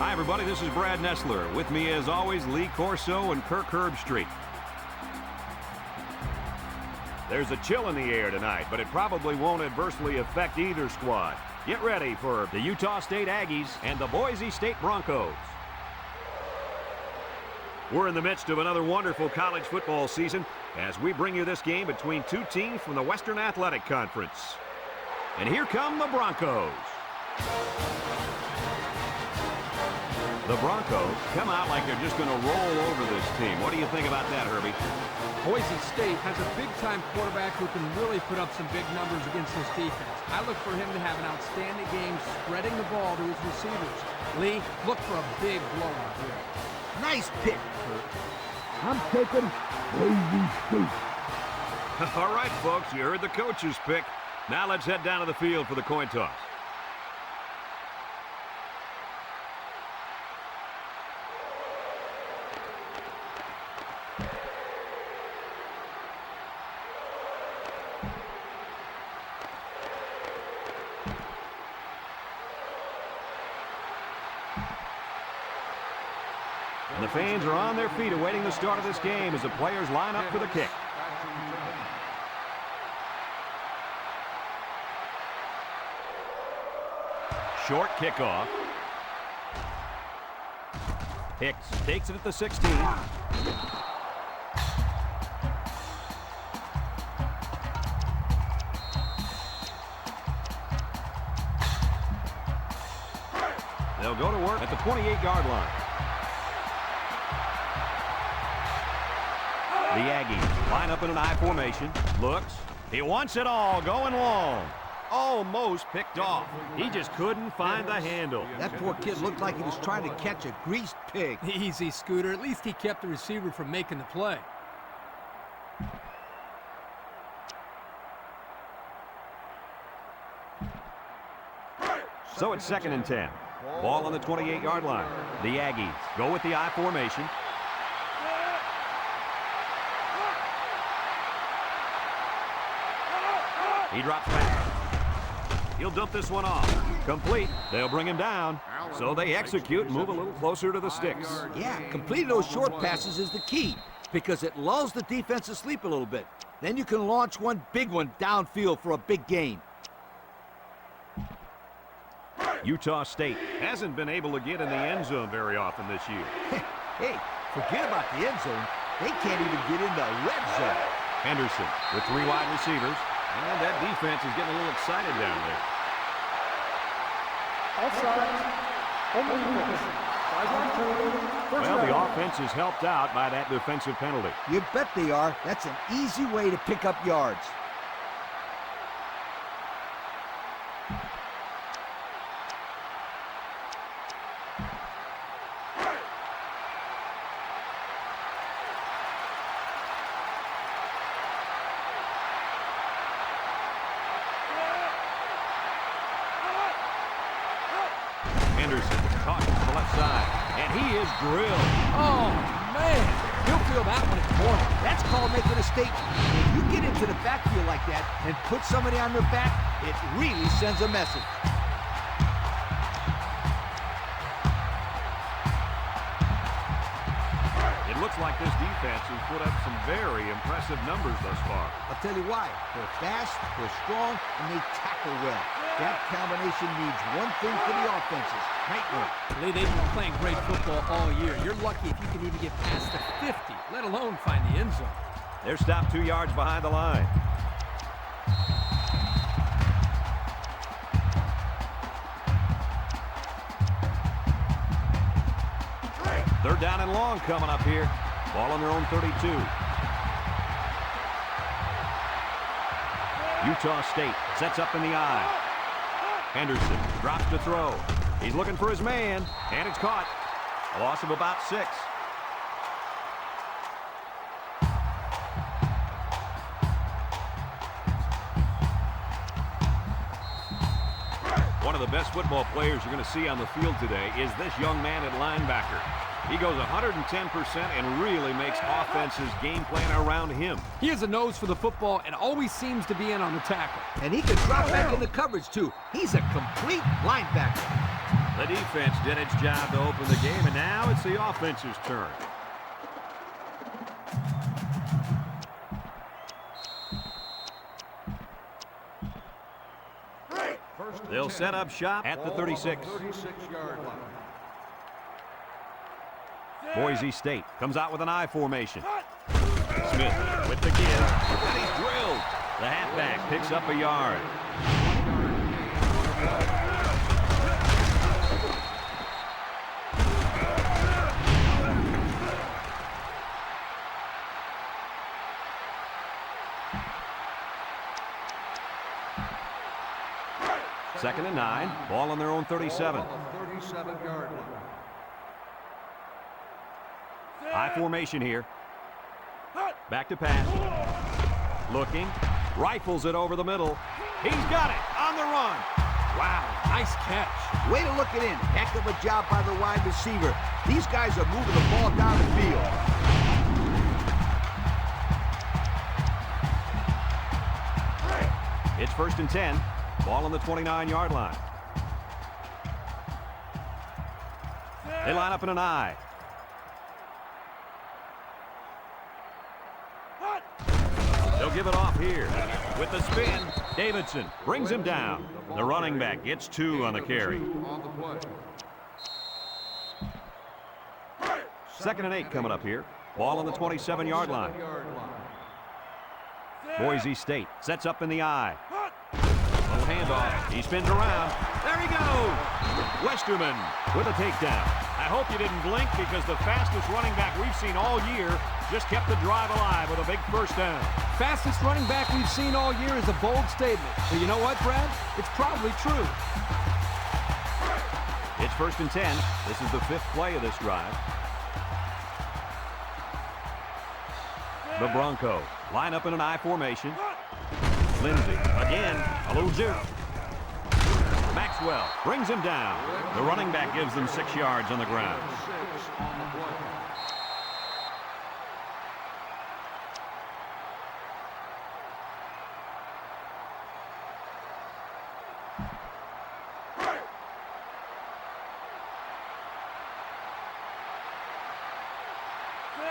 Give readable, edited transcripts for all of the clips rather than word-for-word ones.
Hi, everybody. This is Brad Nessler. With me, as always, Lee Corso and Kirk Herbstreit. There's a chill in the air tonight, but it probably won't adversely affect either squad. Get ready for the Utah State Aggies and the Boise State Broncos. We're in the midst of another wonderful college football season as we bring you this game between two teams from the Western Athletic Conference. And here come the Broncos. The Broncos come out like they're just going to roll over this team. What do you think about that, Herbie? Boise State has a big-time quarterback who can really put up some big numbers against this defense. I look for him to have an outstanding game spreading the ball to his receivers. Lee, look for a big blowout here. Nice pick, Kurt. I'm taking Boise State. All right, folks, you heard the coach's pick. Now let's head down to the field for the coin toss. And the fans are on their feet awaiting the start of this game as the players line up for the kick. Short kickoff. Hicks takes it at the 16. They'll go to work at the 28-yard line. The Aggies line up in an I formation. Looks. He wants it all going long. Almost picked off. He just couldn't find the handle. That poor kid looked like he was trying to catch a greased pig. Easy, Scooter. At least he kept the receiver from making the play. So it's 2nd and 10. Ball on the 28-yard line. The Aggies go with the I formation. He drops back. He'll dump this one off. Complete. They'll bring him down. So they execute and move a little closer to the sticks. Yeah, completing those short passes is the key because it lulls the defense to sleep a little bit. Then you can launch one big one downfield for a big gain. Utah State hasn't been able to get in the end zone very often this year. Hey, forget about the end zone. They can't even get in the red zone. Henderson with 3 wide receivers. And that defense is getting a little excited down there. Well, the offense is helped out by that defensive penalty. You bet they are. That's an easy way to pick up yards. Henderson tossed to the left side, and he is drilled. Oh, man. He'll feel that one in the morning. That's called making a statement. If you get into the backfield like that and put somebody on their back, it really sends a message. It looks like this defense has put up some very impressive numbers thus far. I'll tell you why. They're fast, they're strong, and they tackle well. That combination needs one thing for the offenses: night work. Lee, they've been playing great football all year. You're lucky if you can even get past the 50, let alone find the end zone. They're stopped 2 yards behind the line. Third down and long coming up here. Ball on their own 32. Utah State sets up in the I. Henderson drops to throw. He's looking for his man, and it's caught. A loss of about 6. One of the best football players you're going to see on the field today is this young man at linebacker. He goes 110% and really makes offenses game plan around him. He has a nose for the football and always seems to be in on the tackle. And he can drop back into coverage, too. He's a complete linebacker. The defense did its job to open the game, and now it's the offense's turn. They'll set up shop at the 36. 36-yard line. Boise State comes out with an I formation. Smith with the give, and he's drilled. The halfback picks up a yard. Second and 9, ball on their own 37. 37-yard line. I formation here. Back to pass. Looking. Rifles it over the middle. He's got it on the run. Wow, nice catch. Way to look it in. Heck of a job by the wide receiver. These guys are moving the ball down the field. It's first and 10. Ball on the 29-yard line. They line up in an I. They'll give it off here. With the spin, Davidson brings him down. The running back gets 2 on the carry. On the play. Second and 8 coming up here. Ball on the 27-yard line. Boise State sets up in the I. Little handoff. He spins around. There he goes. Westerman with a takedown. I hope you didn't blink because the fastest running back we've seen all year just kept the drive alive with a big first down. Fastest running back we've seen all year is a bold statement. But you know what, Brad? It's probably true. It's first and 10. This is the 5th play of this drive. The Broncos line up in an I formation. Lindsey again, a little juke. Maxwell brings him down. The running back gives them 6 yards on the ground.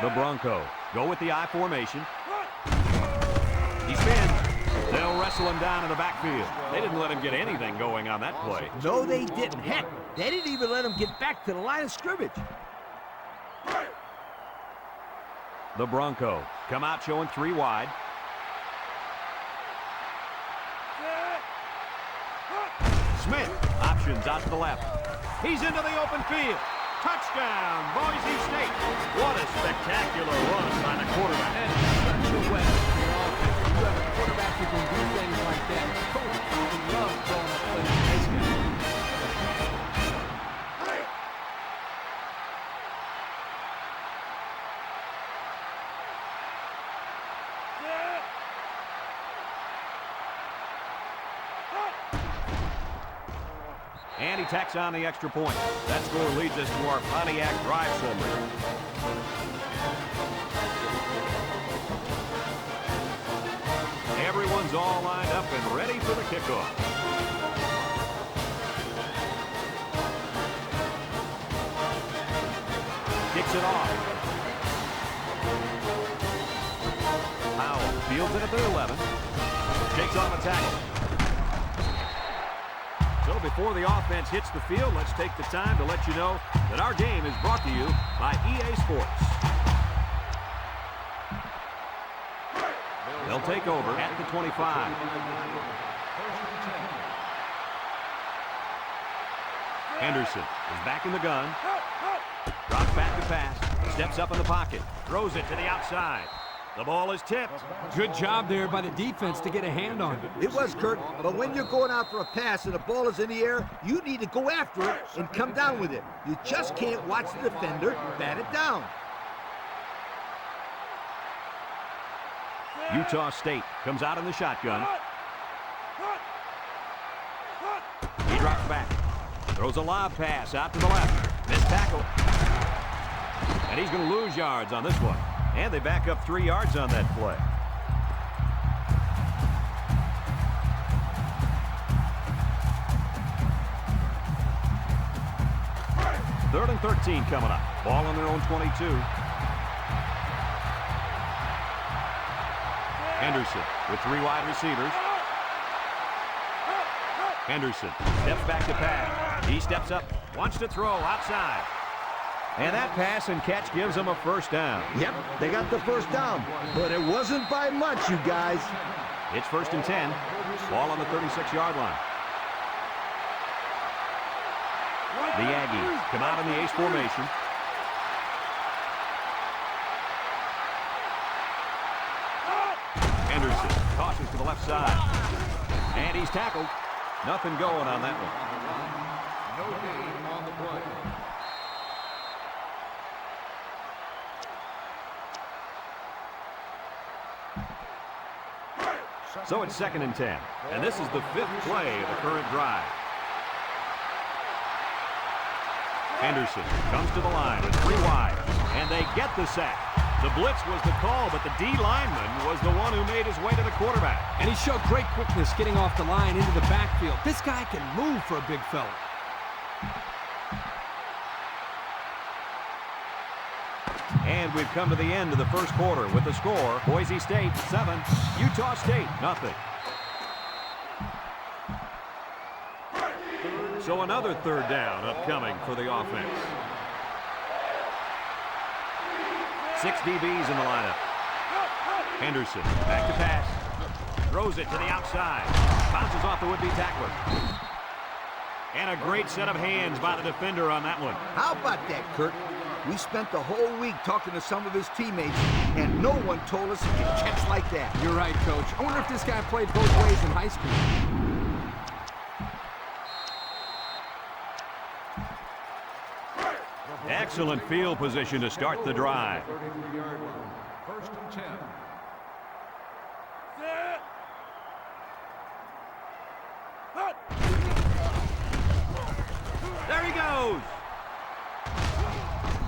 The Broncos go with the I formation. He spins. They'll wrestle him down in the backfield. They didn't let him get anything going on that play. No, they didn't. Heck, they didn't even let him get back to the line of scrimmage. The Broncos come out showing 3 wide. Smith options out to the left. He's into the open field. Touchdown, Boise State. What a spectacular run by the quarterback. And such a weapon for your offense. You have a quarterback who can do things like that. Coach probably loves throwing up plays like this guy. And he tacks on the extra point. That score leads us to our Pontiac drive summary. Everyone's all lined up and ready for the kickoff. Kicks it off. Powell fields it at the 11. Shakes off a tackle. So before the offense hits the field, let's take the time to let you know that our game is brought to you by EA Sports. They'll take over at the 25. Henderson is back in the gun. Drops back to pass. Steps up in the pocket. Throws it to the outside. The ball is tipped. Good job there by the defense to get a hand on it. It was, Kurt, but when you're going out for a pass and the ball is in the air, you need to go after it and come down with it. You just can't watch the defender bat it down. Utah State comes out in the shotgun. He drops back. Throws a lob pass out to the left. Missed tackle. And he's going to lose yards on this one. And they back up 3 yards on that play. 3rd and 13 coming up. Ball on their own 22. Henderson with 3 wide receivers. Henderson steps back to pass. He steps up, wants to throw outside. And that pass and catch gives them a first down. Yep, they got the first down, but it wasn't by much, you guys. It's 1st and 10. Ball on the 36-yard line. The Aggies come out in the ace formation. Henderson tosses to the left side. And he's tackled. Nothing going on that one. No gain on the play. So it's 2nd and 10. And this is the 5th play of the current drive. Henderson comes to the line with 3 wide. And they get the sack. The blitz was the call, but the D lineman was the one who made his way to the quarterback. And he showed great quickness getting off the line into the backfield. This guy can move for a big fella. And we've come to the end of the first quarter with the score, Boise State 7, Utah State nothing. So another 3rd down upcoming for the offense. 6 DBs in the lineup. Henderson back to pass. Throws it to the outside. Bounces off the would-be tackler. And a great set of hands by the defender on that one. How about that, Kurt? We spent the whole week talking to some of his teammates, and no one told us he could catch like that. You're right, Coach. I wonder if this guy played both ways in high school. Excellent field position to start the drive. 33-yard line. 1st and 10. There he goes.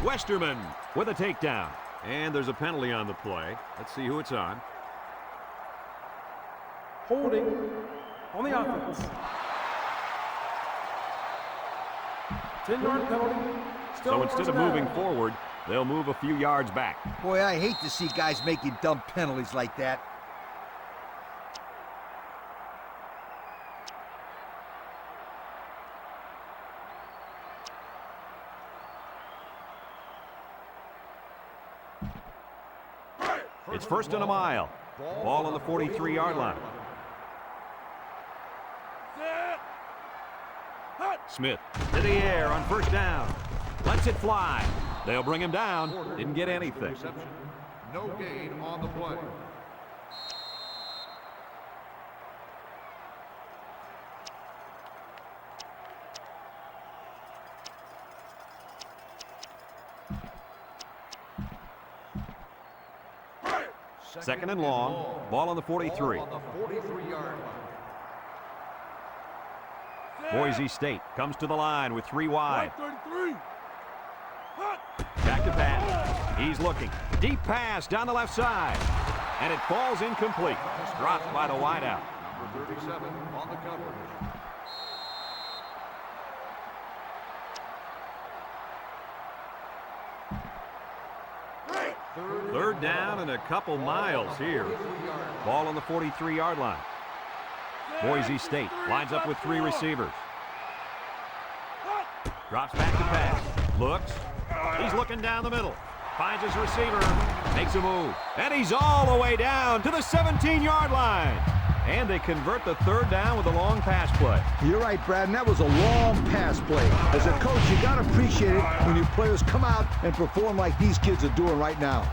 Westerman with a takedown. And there's a penalty on the play. Let's see who it's on. Holding on the offense. 10-yard penalty. Still So instead of moving forward, they'll move a few yards back. Boy, I hate to see guys making dumb penalties like that. It's 1st and a mile. Ball on the 43-yard line. Smith to the air on 1st down. Lets it fly. They'll bring him down. Didn't get anything. Reception. No gain on the play. Second and long. Ball on the 43. Ball on the 43-yard line. Boise State comes to the line with 3 wide. Back to pass. He's looking. Deep pass down the left side. And it falls incomplete. Dropped by the wideout. Number 37 on the coverage. Third down and a couple miles here. Ball on the 43-yard line. Boise State lines up with 3 receivers. Drops back to pass. Looks. He's looking down the middle. Finds his receiver. Makes a move. And he's all the way down to the 17-yard line. And they convert the 3rd down with a long pass play. You're right, Brad, and that was a long pass play. As a coach, you got to appreciate it when your players come out and perform like these kids are doing right now.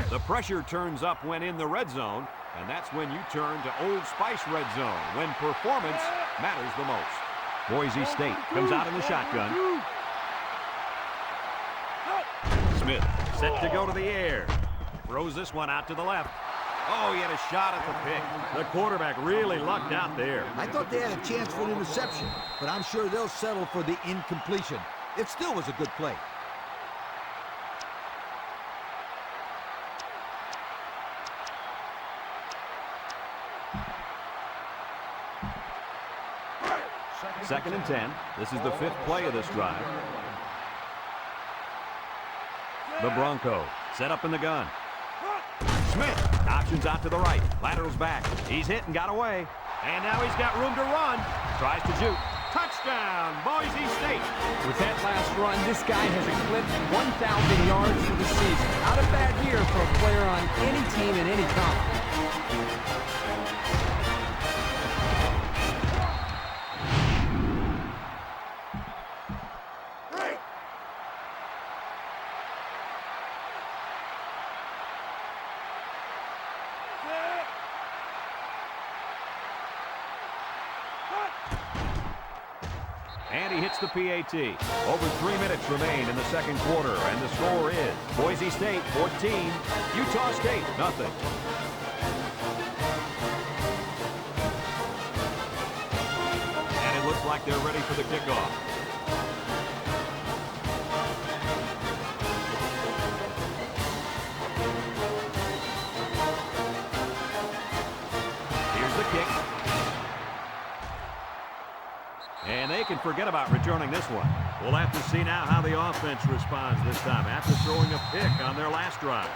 The pressure turns up when in the red zone, and that's when you turn to Old Spice red zone, when performance matters the most. Boise State comes out in the shotgun. Smith set to go to the air. Throws this one out to the left. Oh, he had a shot at the pick. The quarterback really lucked out there. I thought they had a chance for an interception, but I'm sure they'll settle for the incompletion. It still was a good play. Second and 10. This is the 5th play of this drive. The Broncos set up in the gun. Smith options out to the right. Laterals back. He's hit and got away. And now he's got room to run. Tries to juke. Touchdown, Boise State. With that last run, this guy has eclipsed 1,000 yards for the season. Not a bad year for a player on any team in any conference. And he hits the PAT. Over 3 minutes remain in the second quarter, and the score is Boise State 14, Utah State nothing. And it looks like they're ready for the kickoff. Here's the kick. And they can forget about returning this one. We'll have to see now how the offense responds this time after throwing a pick on their last drive.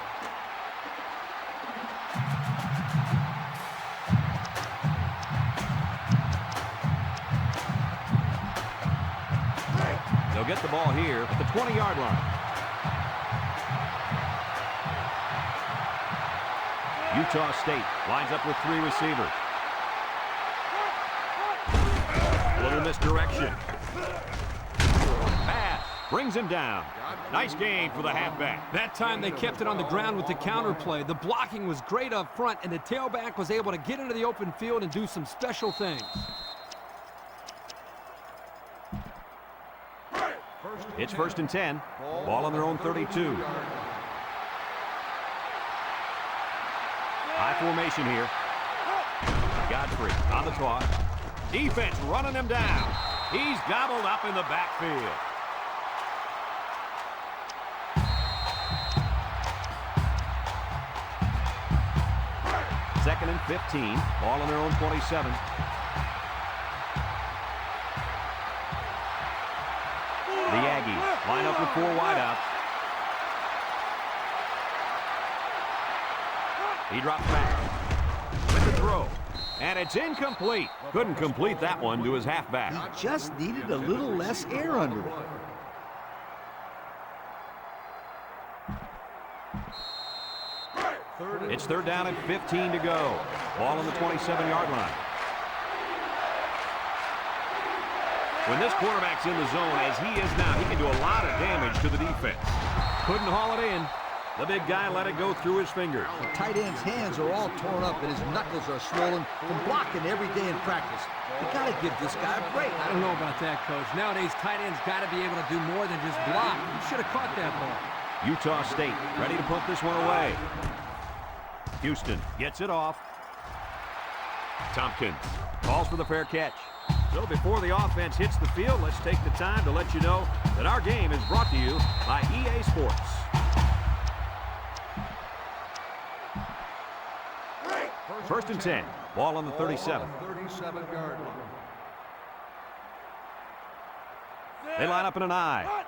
They'll get the ball here at the 20-yard line. Utah State lines up with 3 receivers. Little misdirection. Pass brings him down. Nice gain for the halfback. That time they kept it on the ground with the counter play. The blocking was great up front, and the tailback was able to get into the open field and do some special things. It's first and 10. Ball on their own 32. High formation here. Godfrey on the toss. Defense running him down. He's gobbled up in the backfield. Second and 15. Ball on their own 27. The Aggies line up with 4 wideouts. He drops back with the throw. And it's incomplete. Couldn't complete that one to his halfback. He just needed a little less air under it. It's third down and 15 to go. Ball on the 27-yard line. When this quarterback's in the zone, as he is now, he can do a lot of damage to the defense. Couldn't haul it in. The big guy let it go through his fingers. The tight end's hands are all torn up and his knuckles are swollen from blocking every day in practice. You gotta give this guy a break. I don't know about that, Coach. Nowadays, tight ends got to be able to do more than just block. You should have caught that ball. Utah State ready to put this one away. Houston gets it off. Tompkins calls for the fair catch. So before the offense hits the field, let's take the time to let you know that our game is brought to you by EA Sports. First and 10. Ball on the 37. 37-yard line. They line up in an I.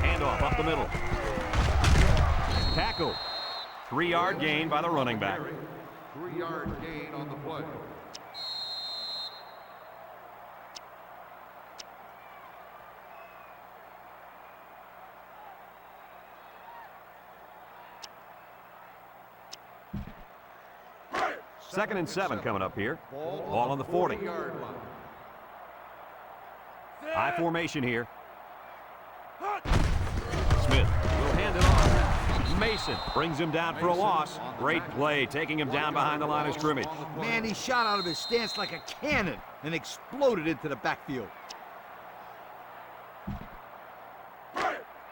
Handoff up the middle. Tackle. 3-yard gain by the running back. 3-yard gain on the play. Second and 7 coming up here. Ball on the 40. 40-yard line. High formation here. Smith will hand it off. Mason brings him down for a loss. Great play, taking him down behind the line of scrimmage. Man, he shot out of his stance like a cannon and exploded into the backfield.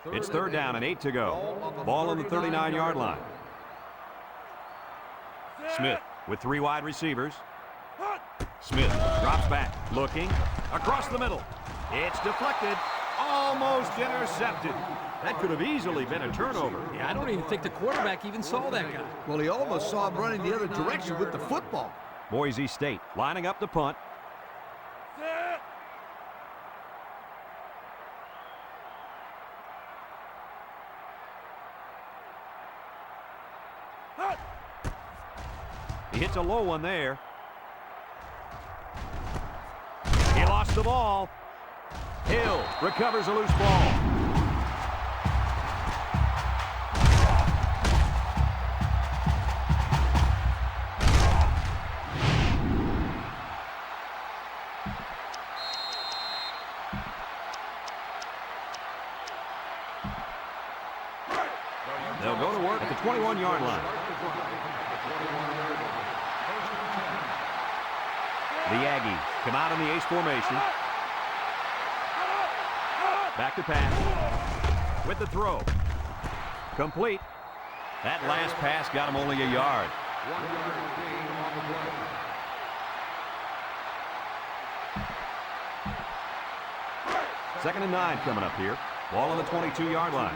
It's third down and 8 to go. Ball on the 39-yard line. Smith with 3 wide receivers. Smith drops back, looking, across the middle. It's deflected, almost intercepted. That could have easily been a turnover. Yeah, I don't even think the quarterback even saw that guy. Well, he almost saw him running the other direction with the football. Boise State lining up to punt. hits a low one there. He lost the ball. Hill recovers a loose ball. They'll go to work at the 21-yard line. The Aggies come out in the ace formation. Back to pass. With the throw. Complete. That last pass got him only a yard. 1 yard gain on the play. Second and 9 coming up here. Ball on the 22-yard line.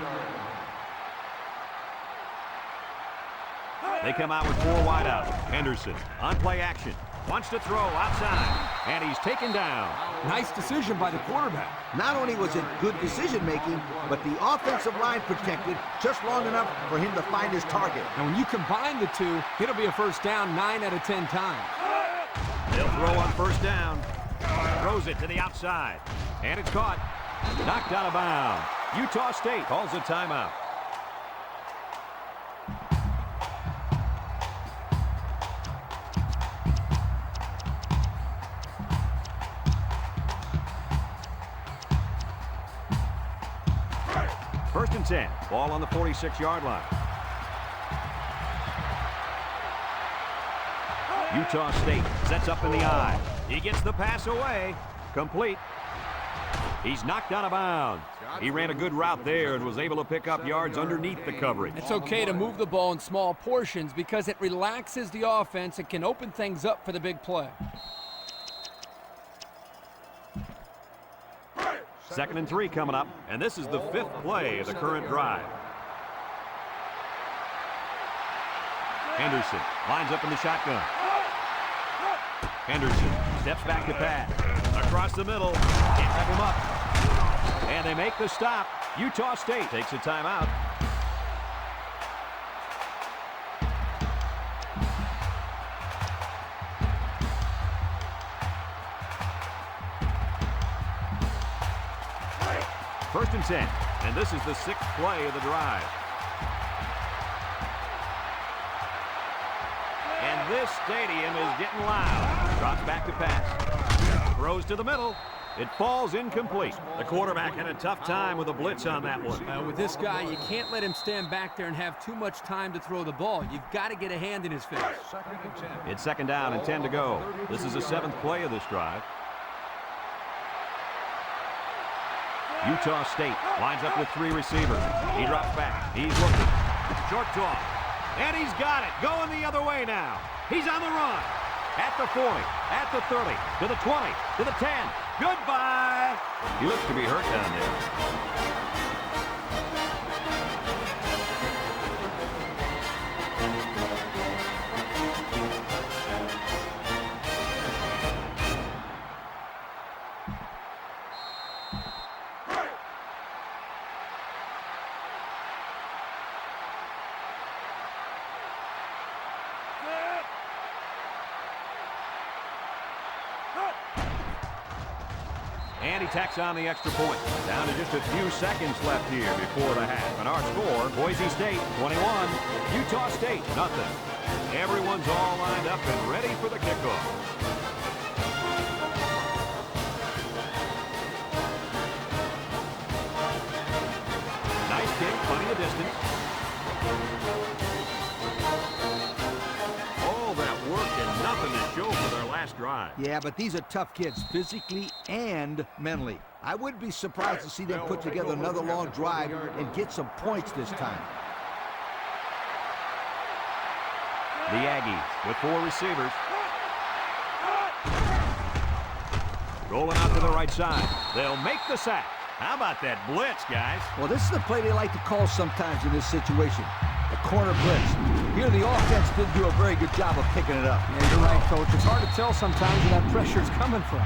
They come out with 4 wide out. Henderson on play action. Wants to throw outside. And he's taken down. Nice decision by the quarterback. Not only was it good decision-making, but the offensive line protected just long enough for him to find his target. And when you combine the two, it'll be a first down 9 out of 10 times. They'll throw on first down. Throws it to the outside. And it's caught. Knocked out of bounds. Utah State calls a timeout. First and 10. Ball on the 46-yard line. Utah State sets up in the eye. He gets the pass away. Complete. He's knocked out of bounds. He ran a good route there and was able to pick up yards underneath the coverage. It's okay to move the ball in small portions because it relaxes the offense and can open things up for the big play. Second and 3 coming up, and this is the 5th play of the current drive. Henderson lines up in the shotgun. Henderson steps back to pass. Across the middle, can't wrap him up. And they make the stop. Utah State takes a timeout. First and 10, and this is the 6th play of the drive. And this stadium is getting loud. Drops back to pass. Throws to the middle. It falls incomplete. The quarterback had a tough time with a blitz on that one. With this guy, you can't let him stand back there and have too much time to throw the ball. You've got to get a hand in his face. It's second down and 10 to go. This is the 7th play of this drive. Utah State lines up with 3 receivers. He drops back. He's looking. Short toss. And he's got it. Going the other way now. He's on the run. At the 40. At the 30. To the 20. To the 10. Goodbye. He looks to be hurt down there. And he tacks on the extra point. Down to just a few seconds left here before the half. And our score, Boise State 21, Utah State nothing. Everyone's all lined up and ready for the kickoff. Nice kick, plenty of distance. All that work and nothing to show for their last drive. Yeah, but these are tough kids, physically and mentally. I wouldn't be surprised to see them put together another long drive and get some points this time. The Aggies with 4 receivers. Rolling out to the right side. They'll make the sack. How about that blitz, guys? Well, this is the play they like to call sometimes in this situation. The corner blitz. Here, the offense didn't do a very good job of picking it up. Yeah, you're right, Coach. It's hard to tell sometimes where that pressure's coming from.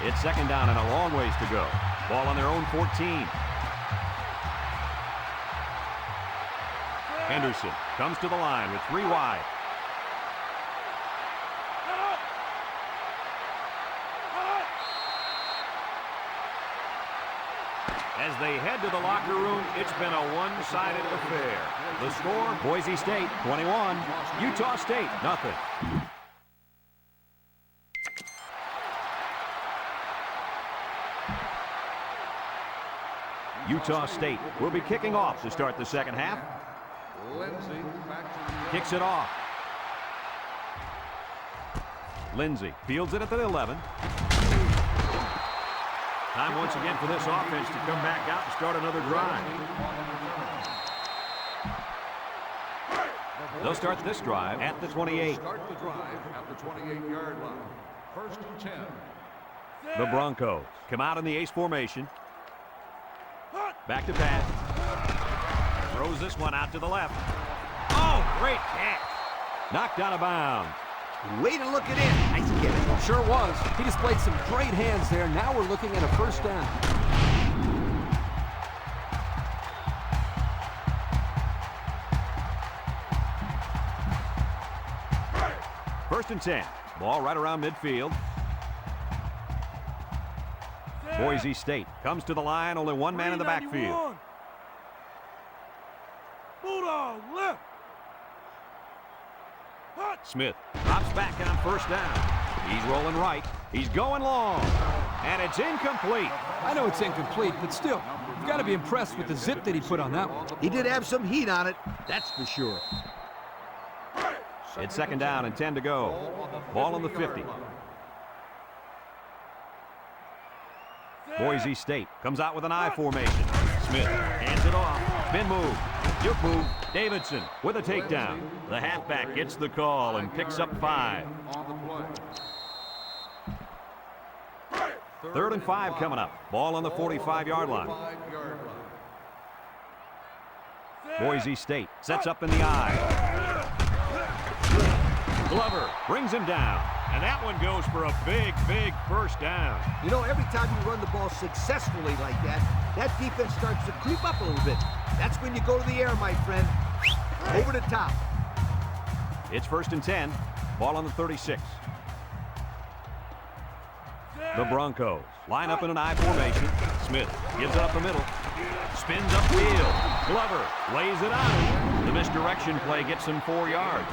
It's second down and a long ways to go. Ball on their own 14. Henderson comes to the line with 3 wide. As they head to the locker room, it's been a one-sided affair. The score, Boise State 21, Utah State nothing. Utah State will be kicking off to start the second half. Lindsay back to the Kicks it off. Lindsay fields it at the 11. Time once again for this offense to come back out and start another drive. They'll start this drive at the 28. Start the drive at the 28-yard line. First and 10. The Broncos come out in the ace formation. Back to pass. Throws this one out to the left. Oh, great catch. Knocked out of bounds. Way to look it in. Nice catch. Sure was. He displayed some great hands there. Now we're looking at a first down. First and 10. Ball right around midfield. Boise State comes to the line. Only one man in the backfield. Bulldog left. Smith drops back on first down. He's rolling right. He's going long. And it's incomplete. I know it's incomplete, but still, you've got to be impressed with the zip that he put on that one. He did have some heat on it, that's for sure. It's second down and 10 to go. Ball on the 50. Boise State comes out with an I formation. Smith hands it off. Spin move. Juke move. Davidson with a takedown. The halfback gets the call and picks up 5. On the play. Third and 5 coming up. Ball on the 45-yard line. 45-yard line. Boise State sets up in the I. Glover brings him down. And that one goes for a big, big first down. You know, every time you run the ball successfully like that, that defense starts to creep up a little bit. That's when you go to the air, my friend. Over the top. It's first and 10. Ball on the 36. The Broncos line up in an I formation. Smith gives it up the middle. Spins upfield. Glover lays it out. The misdirection play gets him 4 yards.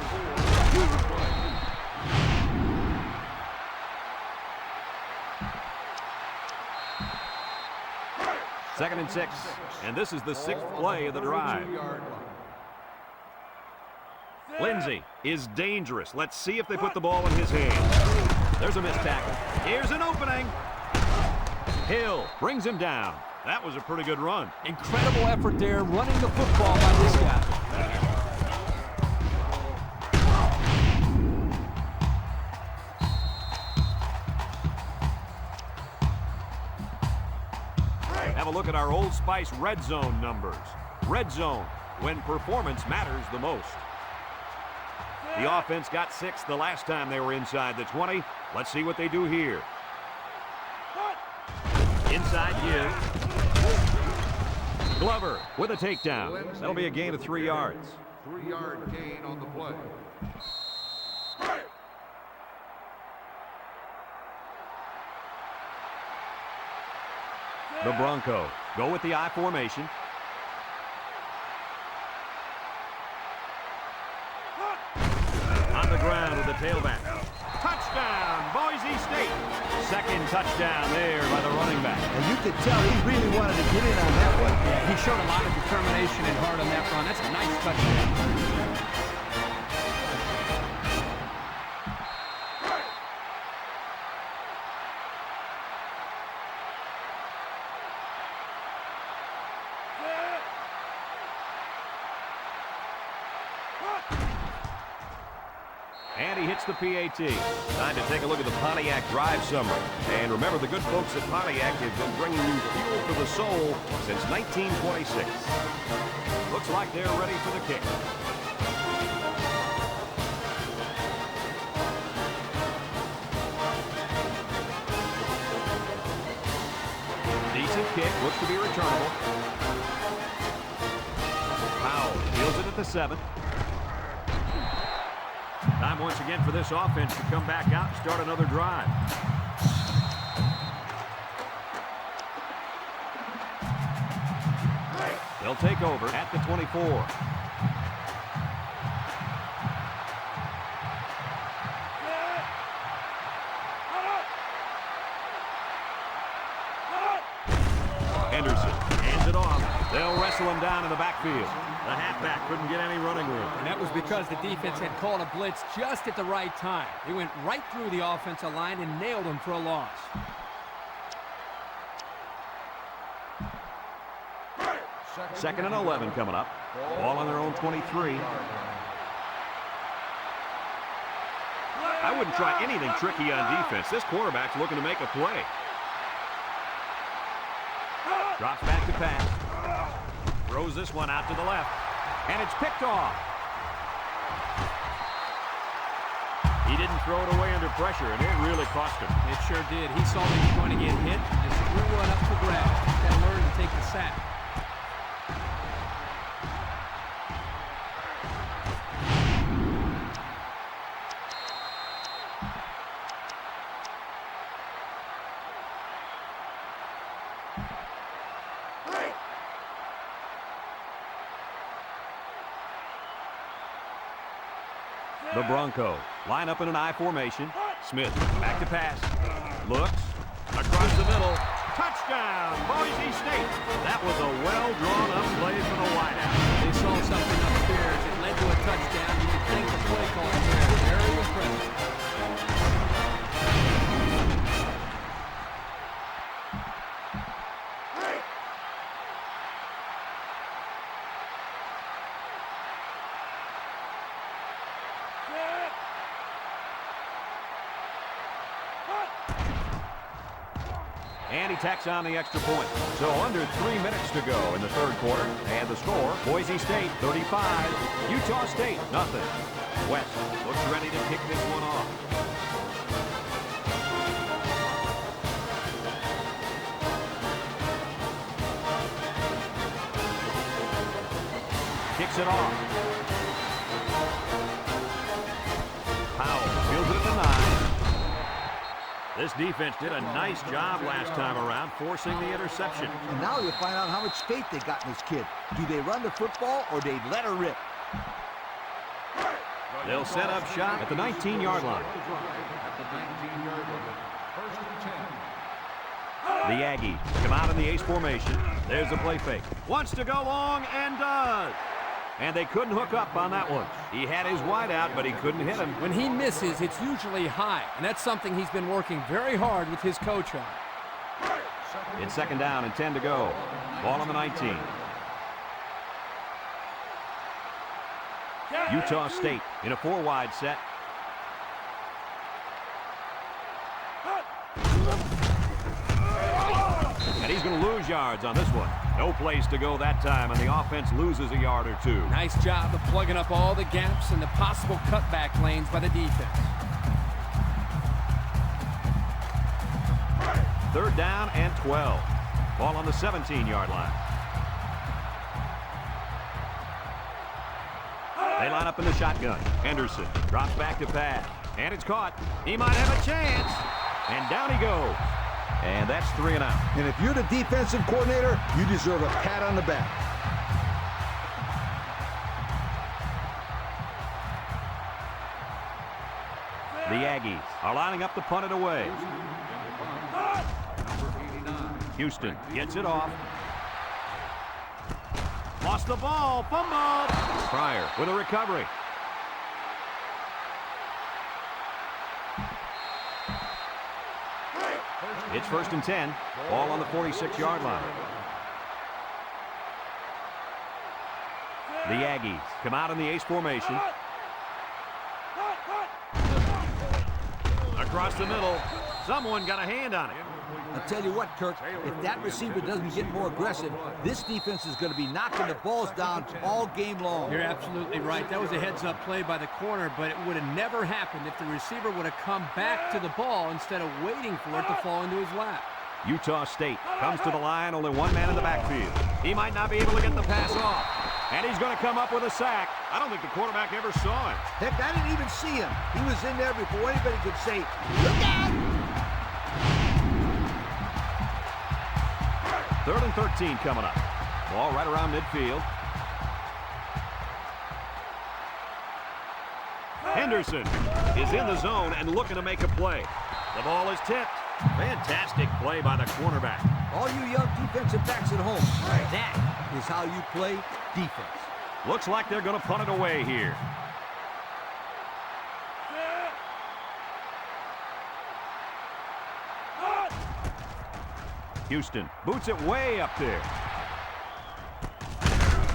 Second and 6. And this is the 6th play of the drive. Lindsay is dangerous. Let's see if they put the ball in his hands. There's a missed tackle. Here's an opening. Hill brings him down. That was a pretty good run. Incredible effort there, running the football by this guy. Have a look at our Old Spice red zone numbers. Red zone, when performance matters the most. The offense got 6 the last time they were inside the 20. Let's see what they do here. Inside give. Glover with a takedown. That'll be a gain of 3 yards. 3-yard gain on the play. The Broncos go with the I formation. On the ground with the tailback. Touchdown, Boise State. Second touchdown there by the running back. And you could tell he really wanted to get in on that one. Yeah, he showed a lot of determination and heart on that run. That's a nice touchdown. And he hits the PAT. Time to take a look at the Pontiac drive summary. And remember, the good folks at Pontiac have been bringing you fuel for the soul since 1926. Looks like they're ready for the kick. Decent kick, looks to be returnable. Powell deals it at the the 7. Time once again for this offense to come back out and start another drive. They'll take over at the 24. Henderson hands it off. They'll wrestle him down in the backfield. The halfback couldn't get any running room. And that was because the defense had called a blitz just at the right time. They went right through the offensive line and nailed him for a loss. Second and 11 coming up. Ball on their own 23. I wouldn't try anything tricky on defense. This quarterback's looking to make a play. Drops back to pass. Throws this one out to the left. And it's picked off. He didn't throw it away under pressure, and it really cost him. It sure did. He saw he was going to get hit. Just threw one up for grabs. Got to learn to take the sack. The Broncos line up in an I formation. Smith back to pass. Looks. Across the middle. Touchdown, Boise State. That was a well-drawn-up play for the wideout. They saw something upstairs. It led to a touchdown. You can thank the play caller there. Very impressive. And he tacks on the extra point. So under 3 minutes to go in the third quarter. And the score, Boise State 35, Utah State nothing. West looks ready to kick this one off. Kicks it off. Powell fields it at the 9. This defense did a nice job last time around, forcing the interception. And now you'll find out how much faith they got in this kid. Do they run the football or they let her rip? They'll set up shop at the 19-yard line. The Aggies come out in the ace formation. There's the play fake. Wants to go long and does. And they couldn't hook up on that one. He had his wide out, but he couldn't hit him. When he misses, it's usually high, and that's something he's been working very hard with his coach on. It's second down and 10 to go. Ball on the 19. Utah State in a 4-wide set. And he's going to lose yards on this one. No place to go that time, and the offense loses a yard or two. Nice job of plugging up all the gaps and the possible cutback lanes by the defense. Third down and 12. Ball on the 17-yard line. They line up in the shotgun. Henderson drops back to pass. And it's caught. He might have a chance. And down he goes. And that's 3 and out. And if you're the defensive coordinator, you deserve a pat on the back. The Aggies are lining up to punt it away. Houston gets it off. Lost the ball. Fumble. Pryor with a recovery. It's first and 10. Ball on the 46-yard line. The Aggies come out in the ace formation. Across the middle. Someone got a hand on it. I'll tell you what, Kirk, if that receiver doesn't get more aggressive, this defense is going to be knocking the balls down all game long. You're absolutely right. That was a heads-up play by the corner, but it would have never happened if the receiver would have come back to the ball instead of waiting for it to fall into his lap. Utah State comes to the line, only one man in the backfield. He might not be able to get the pass off. And he's going to come up with a sack. I don't think the quarterback ever saw it. Heck, I didn't even see him. He was in there before anybody could say, look out! 3rd and 13 coming up. Ball right around midfield. Henderson is in the zone and looking to make a play. The ball is tipped. Fantastic play by the cornerback. All you young defensive backs at home, that is how you play defense. Looks like they're going to punt it away here. Houston boots it way up there.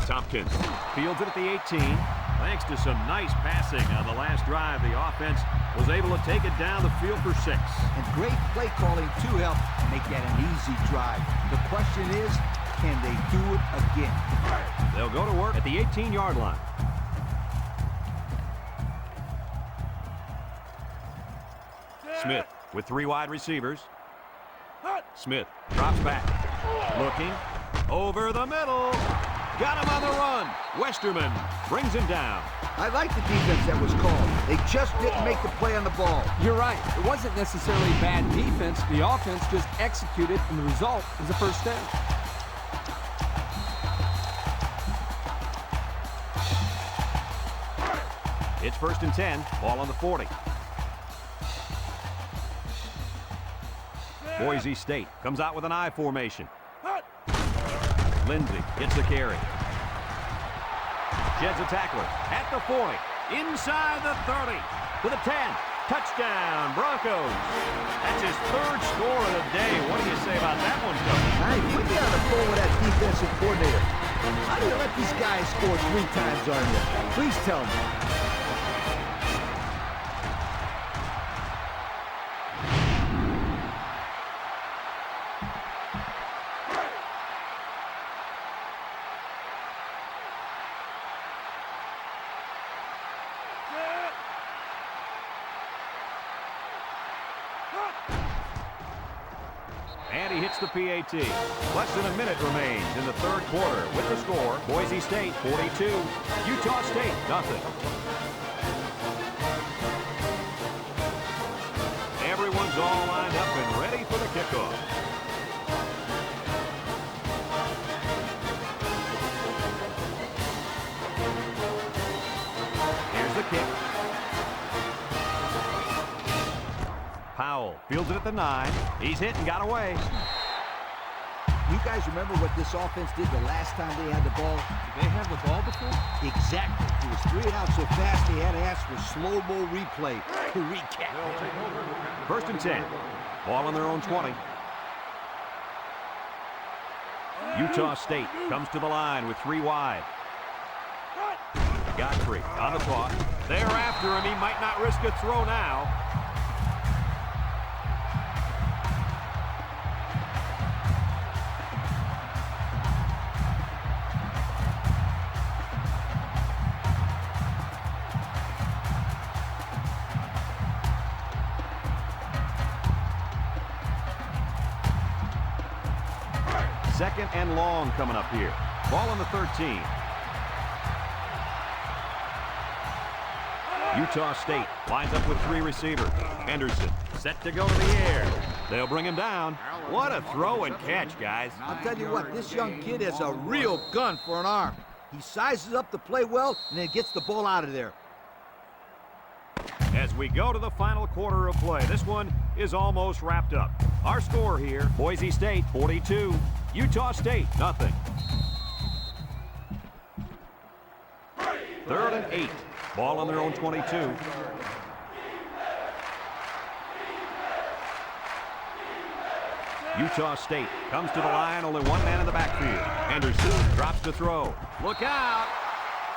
Tompkins fields it at the 18. Thanks to some nice passing on the last drive, the offense was able to take it down the field for 6. And great play calling to help make that an easy drive. The question is, can they do it again? They'll go to work at the 18-yard line. Smith with 3 wide receivers. Smith drops back. Looking. Over the middle. Got him on the run. Westerman brings him down. I like the defense that was called. They just didn't make the play on the ball. You're right. It wasn't necessarily bad defense. The offense just executed, and the result is a first down. It's 1st and 10. Ball on the 40. Boise State comes out with an I formation. Lindsey gets the carry. Sheds a tackler at the 40. Inside the 30. To the 10. Touchdown, Broncos. That's his 3rd score of the day. What do you say about that one, Coach? Hey, put me on the phone with that defensive coordinator. How do you let these guys score 3 times on you? Please tell me. And he hits the PAT. Less than a minute remains in the 3rd quarter with the score, Boise State 42, Utah State nothing. Everyone's all lined up and ready for the kickoff. Here's the kick. Powell fields it at the 9. He's hit and got away. You guys remember what this offense did the last time they had the ball? Did they have the ball before? Exactly. It was 3 and out so fast they had to ask for slow-mo replay to recap. 1st and 10. Ball on their own 20. Utah State comes to the line with 3 wide. Godfrey on the toss. They're after him. He might not risk a throw now. Second and long coming up here. Ball on the 13. Utah State lines up with 3 receivers. Henderson set to go to the air. They'll bring him down. What a throw and catch, guys. I'll tell you what, this young kid has a real gun for an arm. He sizes up the play well and then gets the ball out of there. As we go to the final quarter of play, this one is almost wrapped up. Our score here, Boise State 42, Utah State nothing. 3rd and 8. Ball on their own 22. Utah State comes to the line, only 1 man in the backfield. Henderson drops to throw. Look out!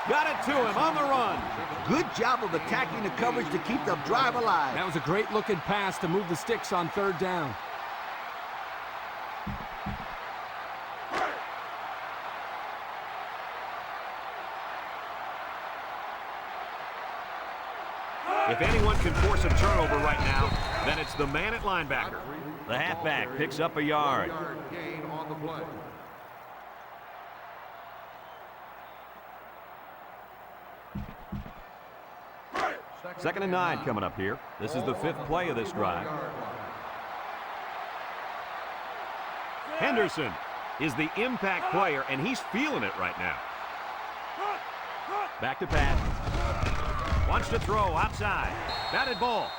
Got it to him on the run. Good job of attacking the coverage to keep the drive alive. That was a great looking pass to move the sticks on 3rd down. If anyone can force a turnover right now, then it's the man at linebacker. The halfback picks up a yard. Gain on the play. 2nd and 9 coming up here. This is the 5th play of this drive. Henderson is the impact player, and he's feeling it right now. Back to Pat. Wants to throw outside. Batted ball.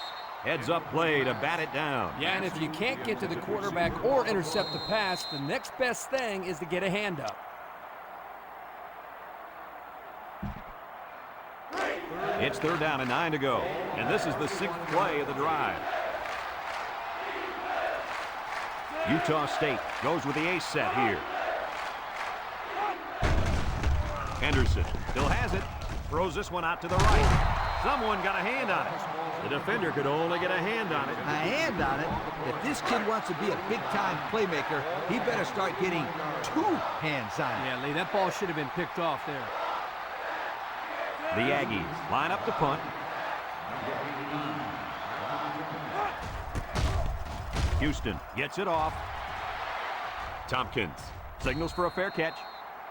Heads up play to bat it down. Yeah, and if you can't get to the quarterback or intercept the pass, the next best thing is to get a hand up. It's 3rd down and 9 to go. And this is the 6th play of the drive. Utah State goes with the ace set here. Henderson still has it. Throws this one out to the right. Someone got a hand on it. The defender could only get a hand on it. A hand on it? If this kid wants to be a big-time playmaker, he better start getting 2 hands on it. Yeah, Lee, that ball should have been picked off there. The Aggies line up to punt. Houston gets it off. Tompkins signals for a fair catch.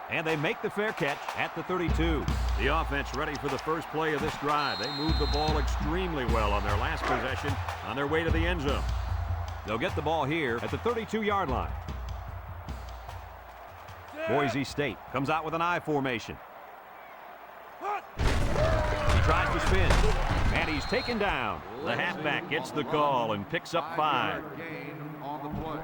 And they make the fair catch at the 32. The offense ready for the first play of this drive. They moved the ball extremely well on their last possession on their way to the end zone. They'll get the ball here at the 32-yard line. Boise State comes out with an I formation. He tries to spin, and he's taken down. The halfback gets the call and picks up 5. Gain on the play.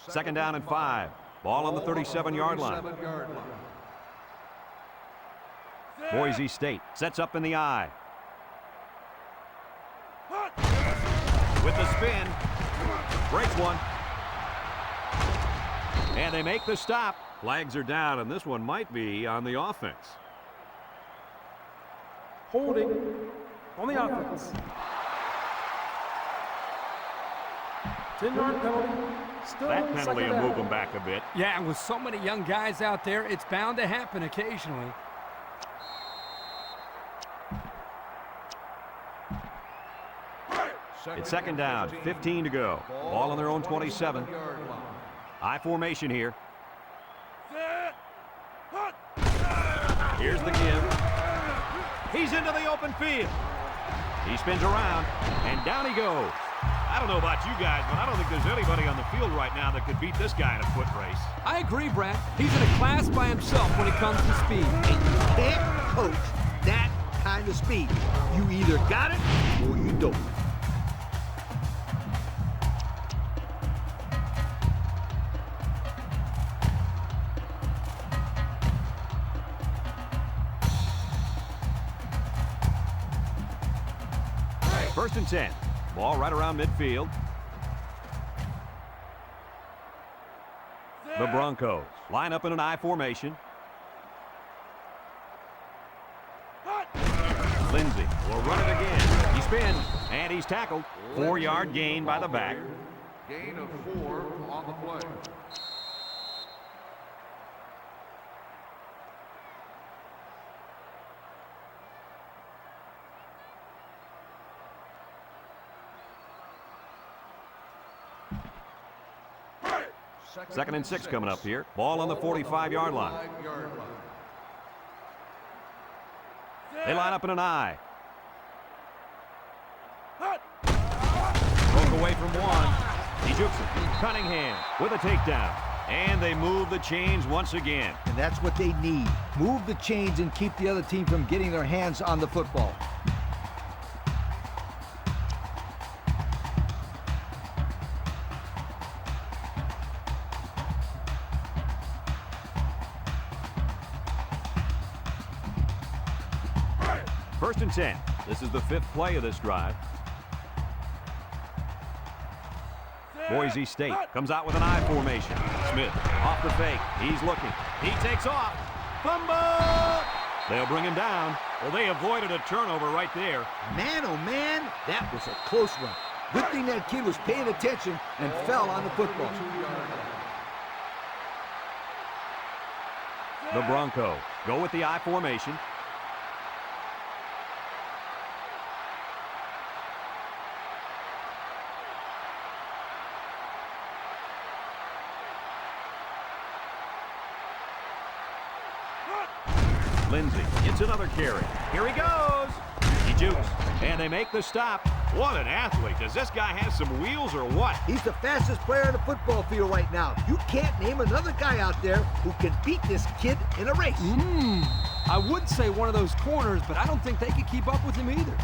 Second down and 5. Ball on the 37-yard line. Boise State sets up in the I. With the spin. Breaks one. And they make the stop. Flags are down, and this one might be on the offense. Holding on the offense. 10-yard penalty. Still That penalty second will move down. them back a bit. Yeah, and with so many young guys out there, it's bound to happen occasionally. It's second down, 15 to go. Ball on their own 27. I formation here. Here's the give. He's into the open field. He spins around, and down he goes. I don't know about you guys, but I don't think there's anybody on the field right now that could beat this guy in a foot race. I agree, Brad. He's in a class by himself when it comes to speed. And you can't coach that kind of speed. You either got it or you don't. First and 10. Ball right around midfield. The Broncos line up in an I formation. Lindsey will run it again. He spins, and he's tackled. 4-yard gain by the back. Gain of 4 on the play. Second and 6 coming up here. Ball on the 45-yard line. They line up in an I. Broke away from one. He jukes it. Cunningham with a takedown. And they move the chains once again. And that's what they need. Move the chains and keep the other team from getting their hands on the football. First and 10. This is the 5th play of this drive. Boise State comes out with an I formation. Smith off the fake. He's looking. He takes off. Fumble! They'll bring him down. Well, they avoided a turnover right there. Man, oh man, that was a close one. Good thing that kid was paying attention and fell on the football. The Broncos go with the I formation. Lindsay gets another carry. Here he goes. He jukes, and they make the stop. What an athlete. Does this guy have some wheels or what? He's the fastest player on the football field right now. You can't name another guy out there who can beat this kid in a race. I would say one of those corners, but I don't think they could keep up with him either.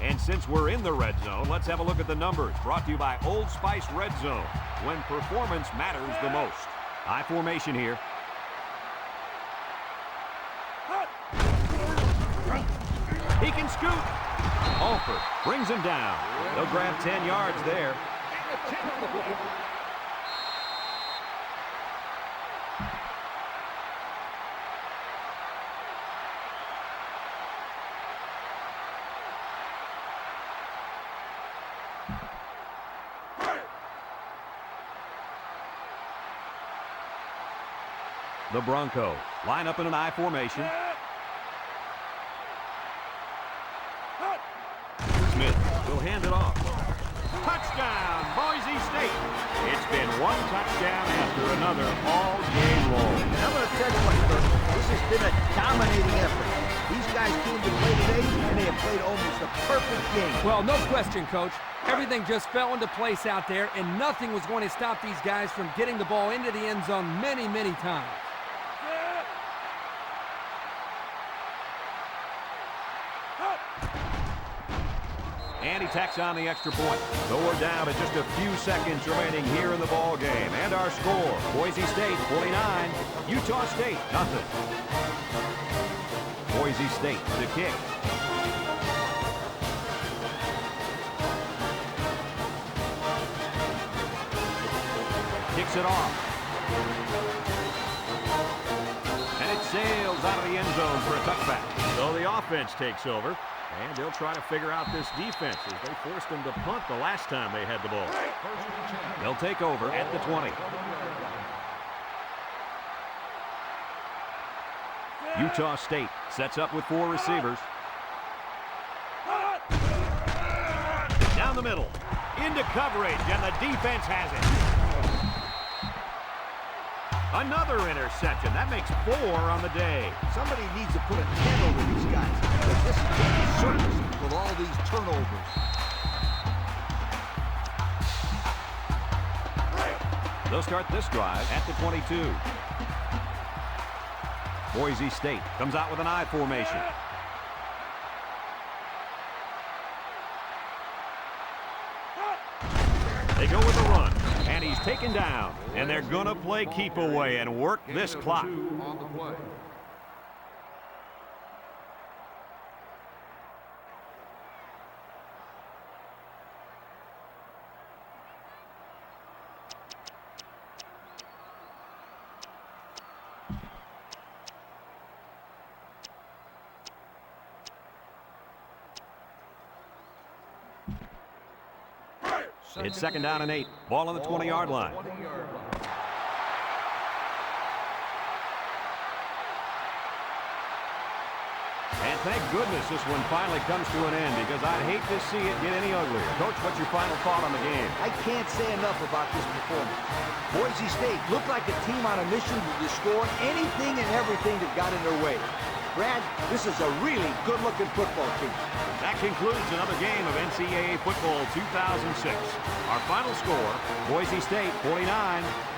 And since we're in the red zone, let's have a look at the numbers. Brought to you by Old Spice Red Zone, when performance matters the most. High formation here. He can scoot. Alford brings him down. They'll grab 10 yards there. The Broncos line up in an I formation. Smith will hand it off. Touchdown, Boise State. It's been one touchdown after another all game long. I'm going to tell you what, Kirk, this has been a dominating effort. These guys came to play today, and they have played almost a perfect game. Well, no question, Coach. Everything just fell into place out there, and nothing was going to stop these guys from getting the ball into the end zone many, many times. And he tacks on the extra point. So we're down to just a few seconds remaining here in the ball game. And our score, Boise State 49, Utah State nothing. Boise State to kick. Kicks it off. And it sails out of the end zone for a touchback. So the offense takes over. And they'll try to figure out this defense as they forced them to punt the last time they had the ball. They'll take over at the 20. Utah State sets up with 4 receivers. Down the middle. Into coverage, and the defense has it. Another interception. That makes 4 on the day. Somebody needs to put a 10 over these guys, because this is going to be circus with all these turnovers. They'll start this drive at the 22. Boise State comes out with an I formation. They go with a run, and he's taken down. And they're going to play keep away and work this clock. On the play. It's second down and 8. Ball on the 20-yard line. And thank goodness this one finally comes to an end, because I'd hate to see it get any uglier. Coach, what's your final thought on the game? I can't say enough about this performance. Boise State looked like a team on a mission to destroy anything and everything that got in their way. Brad, this is a really good-looking football team. That concludes another game of NCAA Football 2006. Our final score, Boise State 49,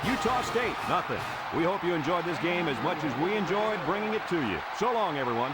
Utah State nothing. We hope you enjoyed this game as much as we enjoyed bringing it to you. So long, everyone.